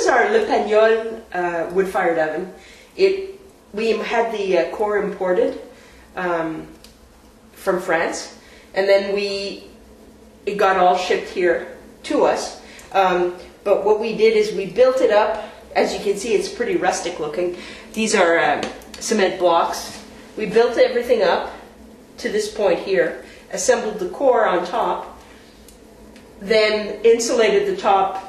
is our Le Pagnol wood-fired oven. We had the core imported from France, and then it got all shipped here to us. But what we did is we built it up. As you can see, it's pretty rustic looking. These are cement blocks. We built everything up to this point here, assembled the core on top, then insulated the top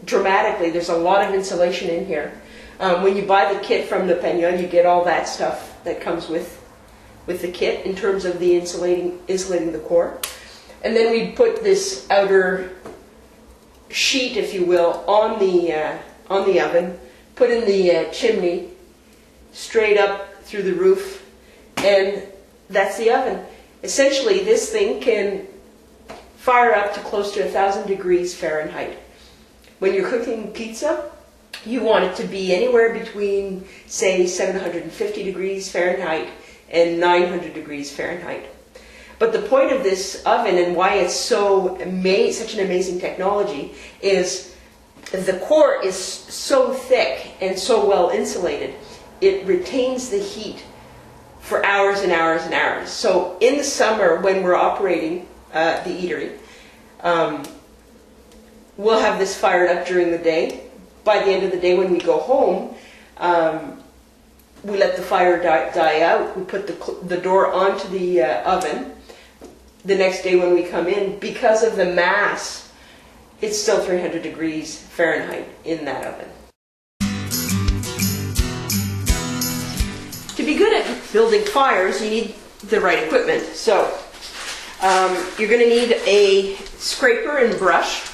dramatically. There's a lot of insulation in here. When you buy the kit from Le Pagnol, you get all that stuff that comes with the kit in terms of the insulating the core. And then we put this outer sheet, if you will, on the oven, put in the chimney, straight up through the roof, and that's the oven. Essentially, this thing can fire up to close to 1,000 degrees Fahrenheit. When you're cooking pizza, you want it to be anywhere between, say, 750 degrees Fahrenheit and 900 degrees Fahrenheit. But the point of this oven and why it's such an amazing technology is the core is so thick and so well insulated, it retains the heat for hours and hours and hours. So in the summer, when we're operating the eatery, we'll have this fired up during the day. By the end of the day, when we go home, we let the fire die out. We put the door onto the oven. The next day when we come in, because of the mass, it's still 300 degrees Fahrenheit in that oven. To be good at building fires, you need the right equipment. So you're going to need a scraper and brush,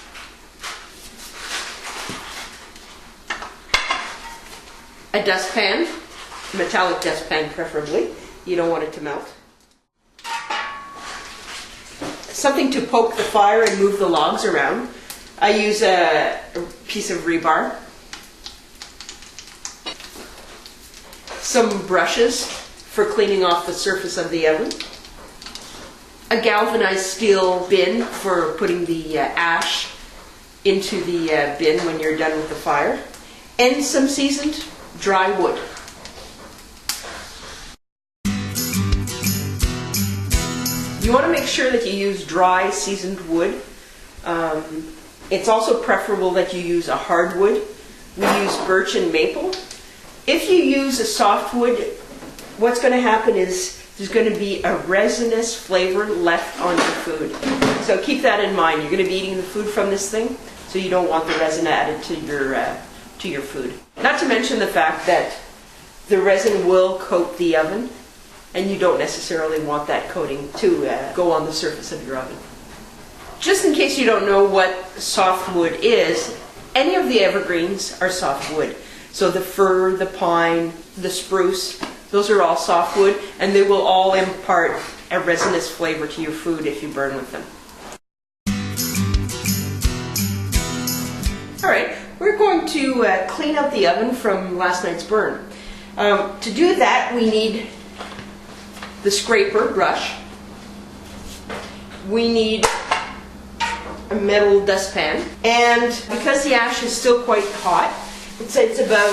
a dustpan, metallic dustpan preferably. You don't want it to melt. Something to poke the fire and move the logs around. I use a piece of rebar. Some brushes for cleaning off the surface of the oven. A galvanized steel bin for putting the ash into the bin when you're done with the fire. And some seasoned dry wood. You want to make sure that you use dry, seasoned wood. It's also preferable that you use a hardwood. We use birch and maple. If you use a softwood, what's going to happen is there's going to be a resinous flavor left on your food. So keep that in mind. You're going to be eating the food from this thing, so you don't want the resin added to your food. Not to mention the fact that the resin will coat the oven, and you don't necessarily want that coating to go on the surface of your oven. Just in case you don't know what softwood is, any of the evergreens are softwood. So the fir, the pine, the spruce, those are all softwood, and they will all impart a resinous flavor to your food if you burn with them. All right, we're going to clean out the oven from last night's burn. To do that, we need the scraper brush. We need a metal dustpan, and because the ash is still quite hot, it's about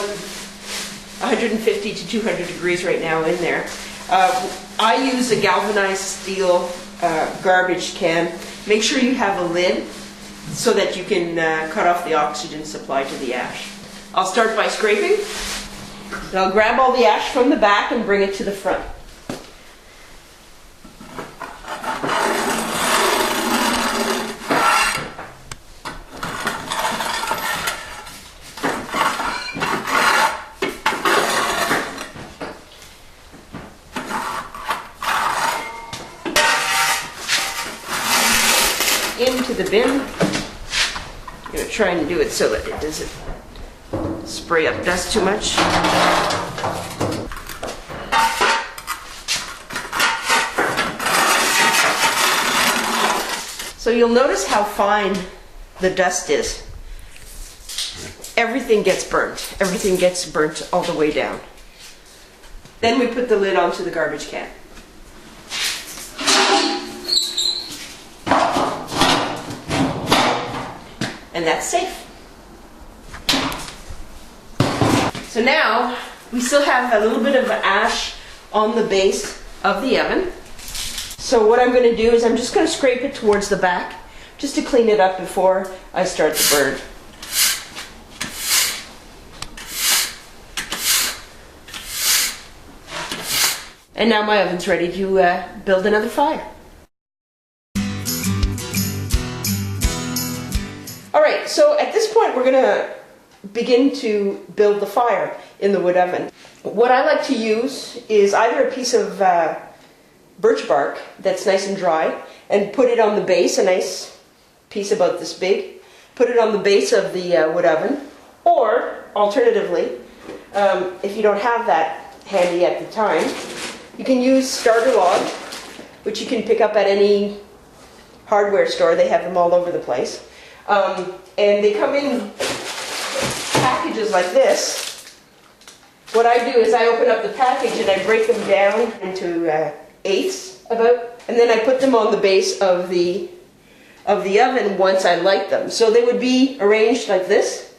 150 to 200 degrees right now in there. I use a galvanized steel garbage can. Make sure you have a lid so that you can cut off the oxygen supply to the ash. I'll start by scraping. And I'll grab all the ash from the back and bring it to the front. Into the bin. I'm going to try and do it so that it doesn't spray up dust too much. So you'll notice how fine the dust is. Everything gets burnt. Everything gets burnt all the way down. Then we put the lid onto the garbage can. And that's safe. So now we still have a little bit of ash on the base of the oven. So what I'm going to do is I'm just going to scrape it towards the back just to clean it up before I start the burn. And now my oven's ready to build another fire. Alright, so at this point we're going to begin to build the fire in the wood oven. What I like to use is either a piece of birch bark that's nice and dry and put it on the base, a nice piece about this big, put it on the base of the wood oven, or alternatively, if you don't have that handy at the time, you can use starter log, which you can pick up at any hardware store. They have them all over the place. And they come in packages like this. What I do is I open up the package and I break them down into eighths about, and then I put them on the base of the oven once I light them. So they would be arranged like this.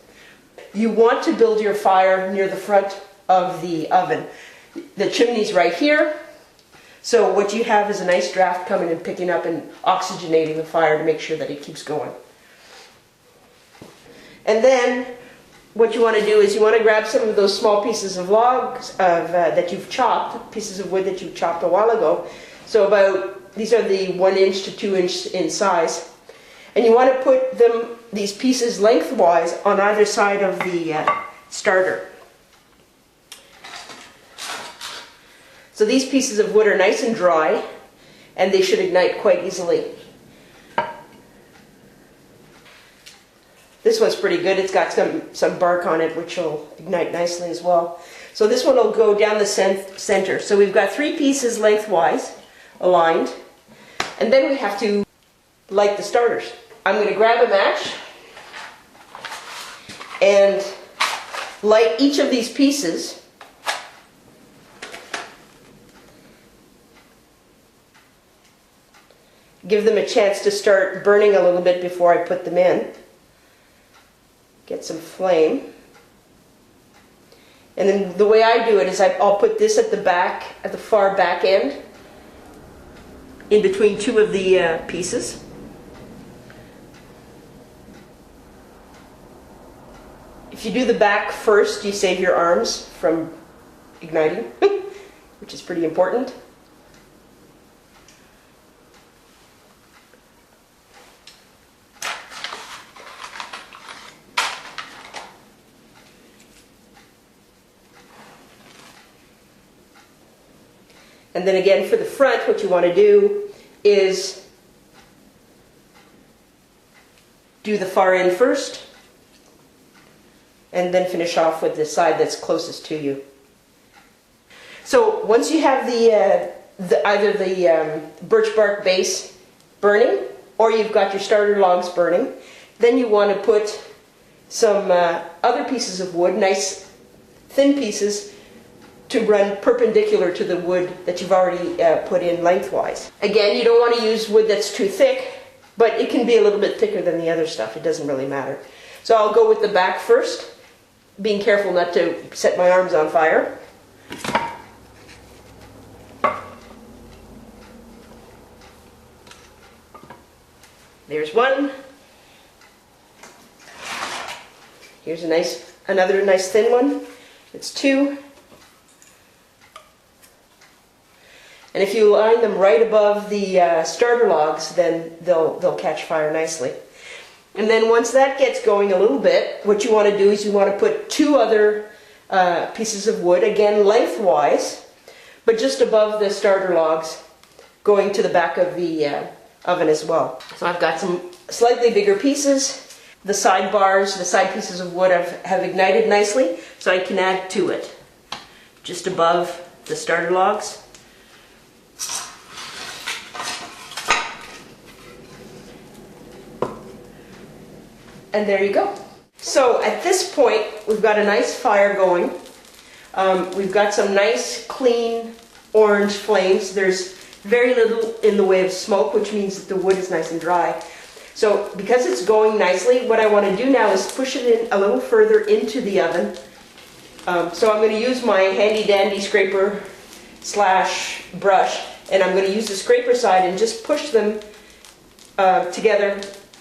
You want to build your fire near the front of the oven. The chimney's right here. So what you have is a nice draft coming and picking up and oxygenating the fire to make sure that it keeps going. And then what you want to do is you want to grab some of those small pieces of logs that you've chopped, pieces of wood that you chopped a while ago. So about, these are the 1 inch to 2 inch in size. And you want to put these pieces lengthwise on either side of the starter. So these pieces of wood are nice and dry, and they should ignite quite easily. This one's pretty good. It's got some bark on it, which will ignite nicely as well. So this one will go down the center. So we've got 3 pieces lengthwise aligned, and then we have to light the starters. I'm going to grab a match and light each of these pieces. Give them a chance to start burning a little bit before I put them in. Get some flame. And then the way I do it is I'll put this at the back, at the far back end, in between 2 of the pieces. If you do the back first, you save your arms from igniting, which is pretty important. And then again for the front, what you want to do is do the far end first, and then finish off with the side that's closest to you. So once you have either the birch bark base burning, or you've got your starter logs burning, then you want to put some other pieces of wood, nice thin pieces, to run perpendicular to the wood that you've already put in lengthwise. Again, you don't want to use wood that's too thick, but it can be a little bit thicker than the other stuff. It doesn't really matter. So I'll go with the back first, being careful not to set my arms on fire. There's one. Here's another nice thin one. It's 2. And if you line them right above the starter logs, then they'll catch fire nicely. And then once that gets going a little bit, what you want to do is you want to put 2 other pieces of wood, again lengthwise, but just above the starter logs, going to the back of the oven as well. So I've got some slightly bigger pieces. The side bars, the side pieces of wood have ignited nicely, so I can add to it, just above the starter logs. And there you go. So at this point, we've got a nice fire going. We've got some nice, clean, orange flames. There's very little in the way of smoke, which means that the wood is nice and dry. So because it's going nicely, what I want to do now is push it in a little further into the oven So I'm going to use my handy dandy scraper slash brush, and I'm going to use the scraper side and just push them together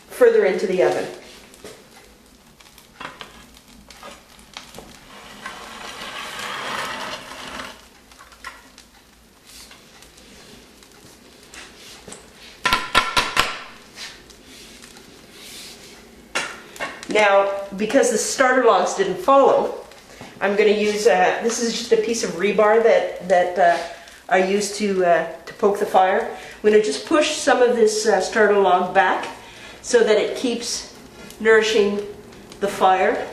further into the oven. Now, because the starter logs didn't follow, I'm going to use, this is just a piece of rebar that I use to poke the fire. I'm going to just push some of this starter log back so that it keeps nourishing the fire.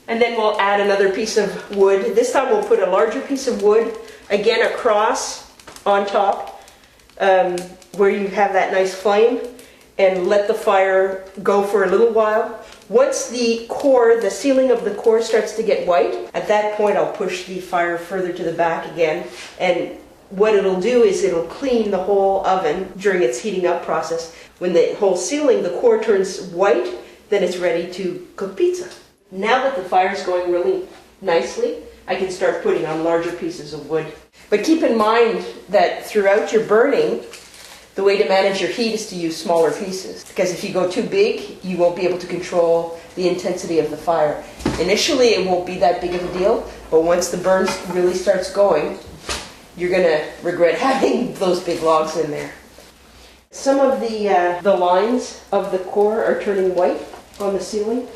And then we'll add another piece of wood. This time we'll put a larger piece of wood, again across on top, where you have that nice flame, and let the fire go for a little while. Once the core, the ceiling of the core starts to get white, at that point I'll push the fire further to the back again, and what it'll do is it'll clean the whole oven during its heating up process. When the whole ceiling, the core turns white, then it's ready to cook pizza. Now that the fire is going really nicely, I can start putting on larger pieces of wood. But keep in mind that throughout your burning, the way to manage your heat is to use smaller pieces. Because if you go too big, you won't be able to control the intensity of the fire. Initially, it won't be that big of a deal, but once the burn really starts going, you're going to regret having those big logs in there. Some of the lines of the core are turning white on the ceiling.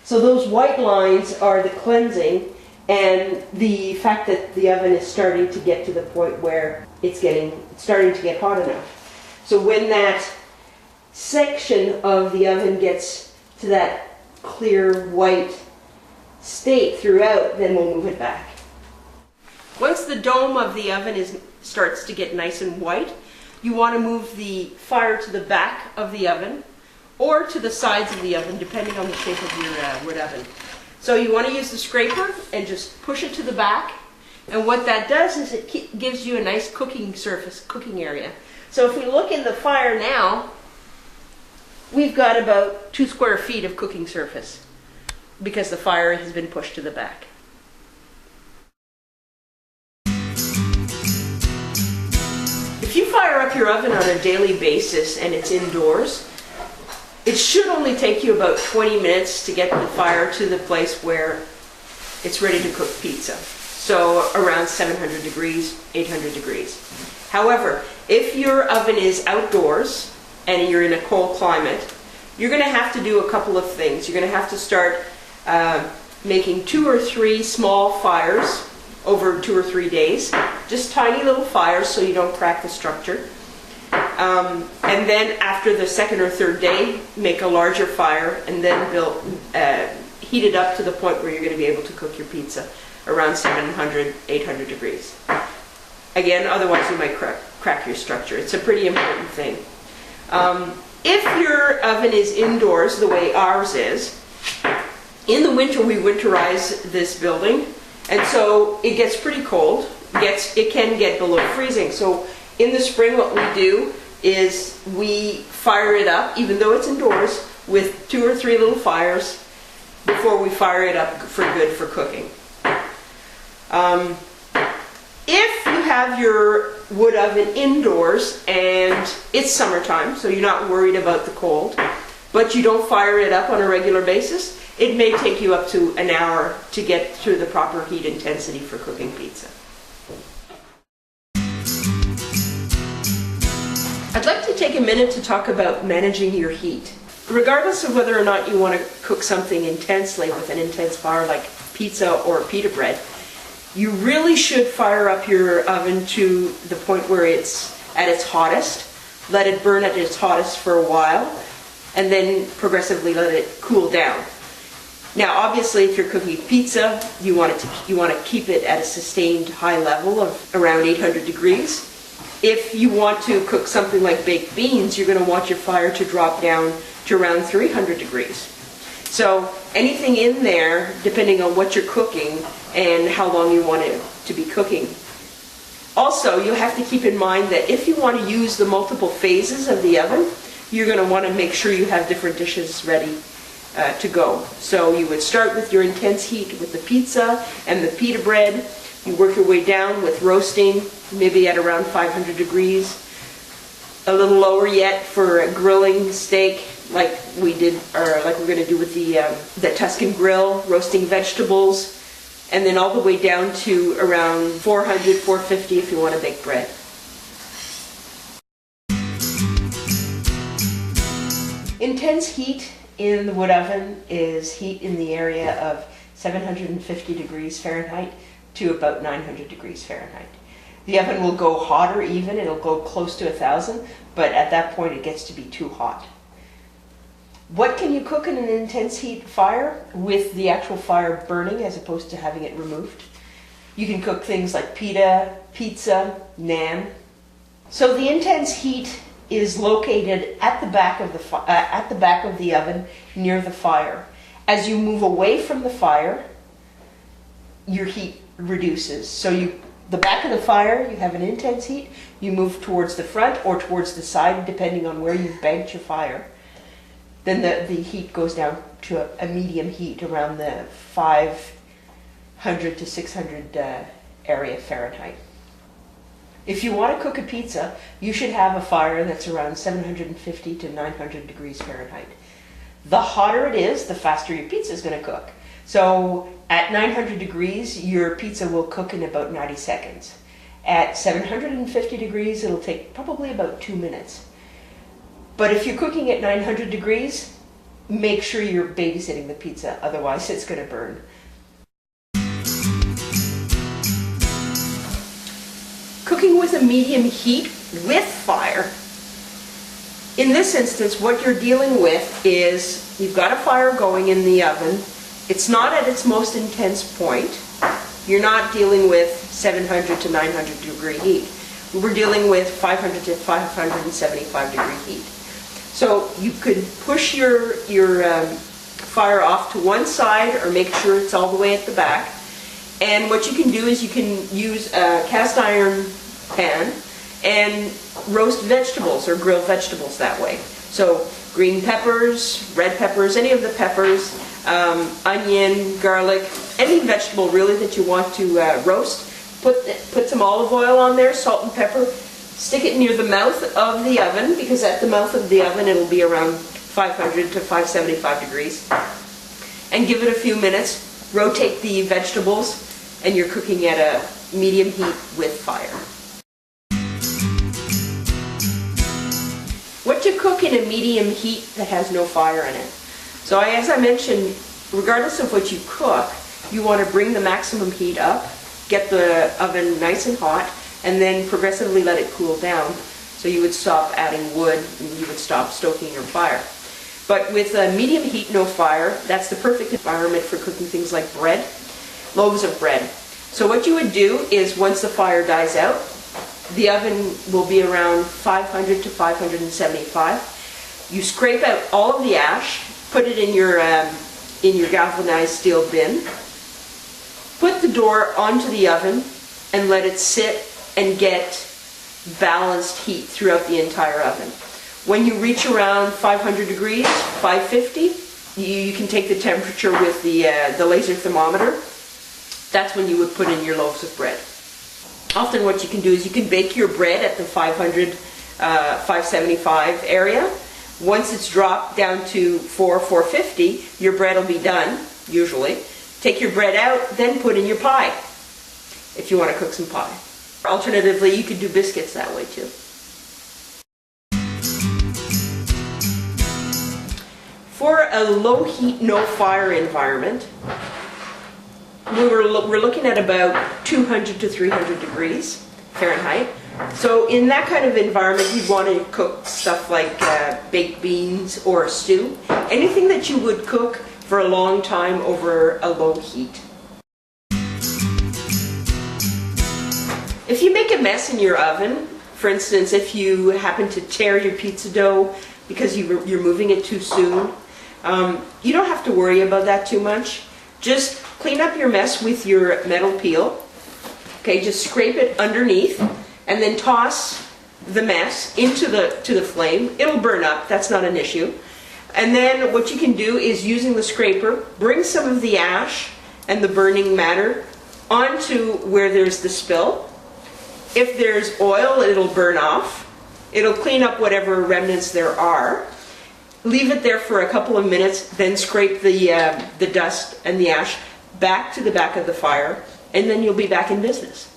So those white lines are the cleansing and the fact that the oven is starting to get to the point where it's starting to get hot enough. So when that section of the oven gets to that clear white state throughout, then we'll move it back. Once the dome of the oven starts to get nice and white, you want to move the fire to the back of the oven or to the sides of the oven, depending on the shape of your wood oven. So you want to use the scraper and just push it to the back. And what that does is it gives you a nice cooking surface, cooking area. So if we look in the fire now, we've got about 2 square feet of cooking surface because the fire has been pushed to the back. If you fire up your oven on a daily basis and it's indoors, it should only take you about 20 minutes to get the fire to the place where it's ready to cook pizza. So around 700 degrees, 800 degrees. However, if your oven is outdoors and you're in a cold climate, you're going to have to do a couple of things. You're going to have to start making 2 or 3 small fires over 2 or 3 days. Just tiny little fires so you don't crack the structure. And then after the 2nd or 3rd day, make a larger fire and then heat it up to the point where you're going to be able to cook your pizza around 700, 800 degrees. Again, otherwise you might crack your structure. It's a pretty important thing. If your oven is indoors, the way ours is, in the winter we winterize this building, and so it gets pretty cold. It can get below freezing. So in the spring what we do is we fire it up, even though it's indoors, with 2 or 3 little fires before we fire it up for good for cooking. If you have your wood oven indoors and it's summertime, so you're not worried about the cold, but you don't fire it up on a regular basis, it may take you up to an hour to get to the proper heat intensity for cooking pizza. I'd like to take a minute to talk about managing your heat. Regardless of whether or not you want to cook something intensely with an intense fire like pizza or pita bread, you really should fire up your oven to the point where it's at its hottest. Let it burn at its hottest for a while, and then progressively let it cool down. Now, obviously, if you're cooking pizza, you want to keep it at a sustained high level of around 800 degrees. If you want to cook something like baked beans, you're going to want your fire to drop down to around 300 degrees. So anything in there, depending on what you're cooking and how long you want it to be cooking, Also, you have to keep in mind that if you want to use the multiple phases of the oven, you're going to want to make sure you have different dishes ready to go. So you would start with your intense heat with the pizza and the pita bread. You work your way down with roasting, maybe at around 500 degrees. A little lower yet for a grilling steak, like we did, or like we're going to do with the Tuscan grill, roasting vegetables, and then all the way down to around 400, 450 if you want to bake bread. Intense heat in the wood oven is heat in the area of 750 degrees Fahrenheit to about 900 degrees Fahrenheit. The oven will go hotter even, it'll go close to 1,000, but at that point it gets to be too hot. What can you cook in an intense heat fire with the actual fire burning as opposed to having it removed? You can cook things like pita, pizza, naan. So the intense heat is located at the back of the oven near the fire. As you move away from the fire, your heat reduces. So the back of the fire, you have an intense heat. You move towards the front or towards the side, depending on where you've banked your fire. Then the heat goes down to a medium heat around the 500 to 600 area Fahrenheit. If you want to cook a pizza, you should have a fire that's around 750 to 900 degrees Fahrenheit. The hotter it is, the faster your pizza is going to cook. So at 900 degrees, your pizza will cook in about 90 seconds. At 750 degrees, it'll take probably about 2 minutes. But if you're cooking at 900 degrees, make sure you're babysitting the pizza, otherwise it's going to burn. Cooking with a medium heat with fire. In this instance, what you're dealing with is you've got a fire going in the oven. It's not at its most intense point. You're not dealing with 700 to 900 degree heat. We're dealing with 500 to 575 degree heat. So you could push your fire off to one side or make sure it's all the way at the back. And what you can do is you can use a cast iron pan and roast vegetables or grill vegetables that way. So green peppers, red peppers, any of the peppers, onion, garlic, any vegetable really that you want to roast. Put some olive oil on there, salt and pepper. Stick it near the mouth of the oven, because at the mouth of the oven it'll be around 500 to 575 degrees. And give it a few minutes. Rotate the vegetables, and you're cooking at a medium heat with fire. What to cook in a medium heat that has no fire in it? So as I mentioned, regardless of what you cook, you want to bring the maximum heat up, get the oven nice and hot, and then progressively let it cool down. So you would stop adding wood and you would stop stoking your fire. But with a medium heat, no fire, that's the perfect environment for cooking things like bread, loaves of bread. So what you would do is once the fire dies out, the oven will be around 500 to 575. You scrape out all of the ash, put it in your galvanized steel bin, put the door onto the oven, and let it sit and get balanced heat throughout the entire oven. When you reach around 500 degrees, 550, you can take the temperature with the laser thermometer. That's when you would put in your loaves of bread. Often what you can do is you can bake your bread at the 500, 575 area. Once it's dropped down to 450, your bread will be done, usually. Take your bread out, then put in your pie, if you want to cook some pie. Alternatively, you could do biscuits that way too. For a low heat, no fire environment, we're looking at about 200 to 300 degrees Fahrenheit. So in that kind of environment, you'd want to cook stuff like baked beans or a stew. Anything that you would cook for a long time over a low heat. If you make a mess in your oven, for instance, if you happen to tear your pizza dough because you're moving it too soon, you don't have to worry about that too much. Just clean up your mess with your metal peel Okay, just scrape it underneath and then toss the mess into the flame. It'll burn up, that's not an issue. And then what you can do is, using the scraper, bring some of the ash and the burning matter onto where there's the spill. If there's oil, it'll burn off. It'll clean up whatever remnants there are. Leave it there for a couple of minutes, then scrape the dust and the ash back to the back of the fire, and then you'll be back in business.